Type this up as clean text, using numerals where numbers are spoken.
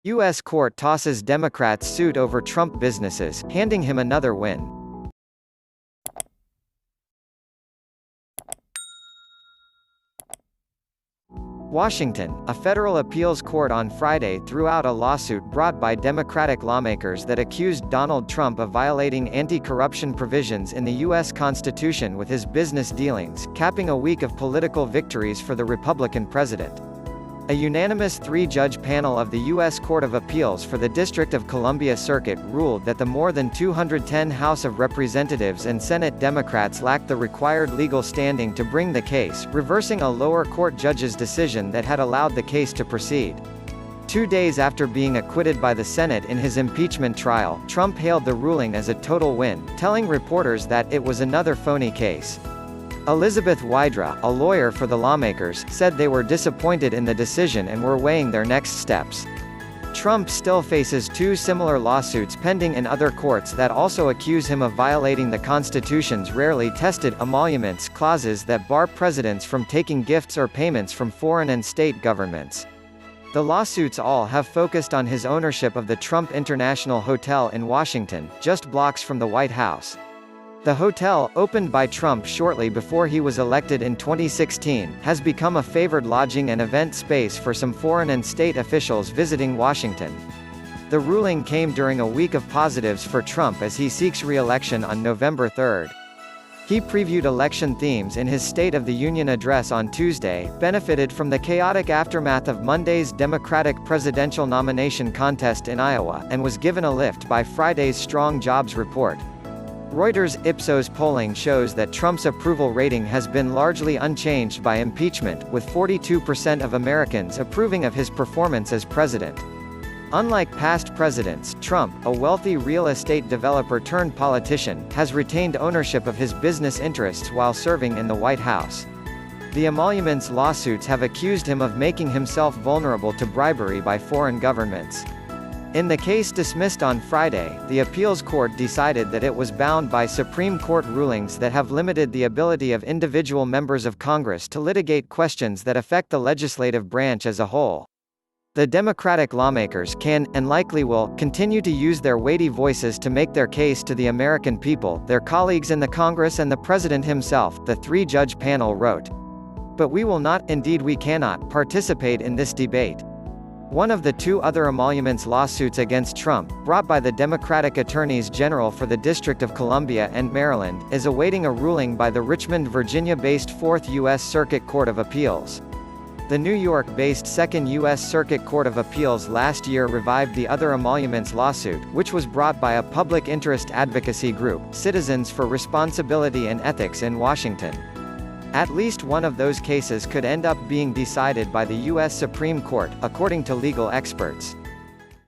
U.S. court tosses Democrats' suit over Trump businesses, handing him another win. Washington, a federal appeals court on Friday threw out a lawsuit brought by Democratic lawmakers that accused Donald Trump of violating anti-corruption provisions in the U.S. Constitution with his business dealings, capping a week of political victories for the Republican president. A unanimous three-judge panel of the U.S. Court of Appeals for the District of Columbia Circuit ruled that the more than 210 House of Representatives and Senate Democrats lacked the required legal standing to bring the case, reversing a lower court judge's decision that had allowed the case to proceed. 2 days after being acquitted by the Senate in his impeachment trial, Trump hailed the ruling as a total win, telling reporters that it was another phony case. Elizabeth Wydra, a lawyer for the lawmakers, said they were disappointed in the decision and were weighing their next steps. Trump still faces 2 similar lawsuits pending in other courts that also accuse him of violating the Constitution's rarely tested emoluments clauses that bar presidents from taking gifts or payments from foreign and state governments. The lawsuits all have focused on his ownership of the Trump International Hotel in Washington, just blocks from the White House. The hotel, opened by Trump shortly before he was elected in 2016, has become a favored lodging and event space for some foreign and state officials visiting Washington. The ruling came during a week of positives for Trump as he seeks re-election on November 3. He previewed election themes in his State of the Union address on Tuesday, benefited from the chaotic aftermath of Monday's Democratic presidential nomination contest in Iowa, and was given a lift by Friday's strong jobs report. Reuters Ipsos polling shows that Trump's approval rating has been largely unchanged by impeachment, with 42% of Americans approving of his performance as president. Unlike past presidents, Trump, a wealthy real estate developer turned politician, has retained ownership of his business interests while serving in the White House. The emoluments lawsuits have accused him of making himself vulnerable to bribery by foreign governments. In the case dismissed on Friday, the appeals court decided that it was bound by Supreme Court rulings that have limited the ability of individual members of Congress to litigate questions that affect the legislative branch as a whole. The Democratic lawmakers can, and likely will, continue to use their weighty voices to make their case to the American people, their colleagues in the Congress and the President himself, the three-judge panel wrote. But we will not, indeed we cannot, participate in this debate. One of the 2 other emoluments lawsuits against Trump, brought by the Democratic Attorneys General for the District of Columbia and Maryland, is awaiting a ruling by the Richmond, Virginia-based 4th U.S. Circuit Court of Appeals. The New York-based 2nd U.S. Circuit Court of Appeals last year revived the other emoluments lawsuit, which was brought by a public interest advocacy group, Citizens for Responsibility and Ethics in Washington. At least one of those cases could end up being decided by the U.S. Supreme Court, according to legal experts.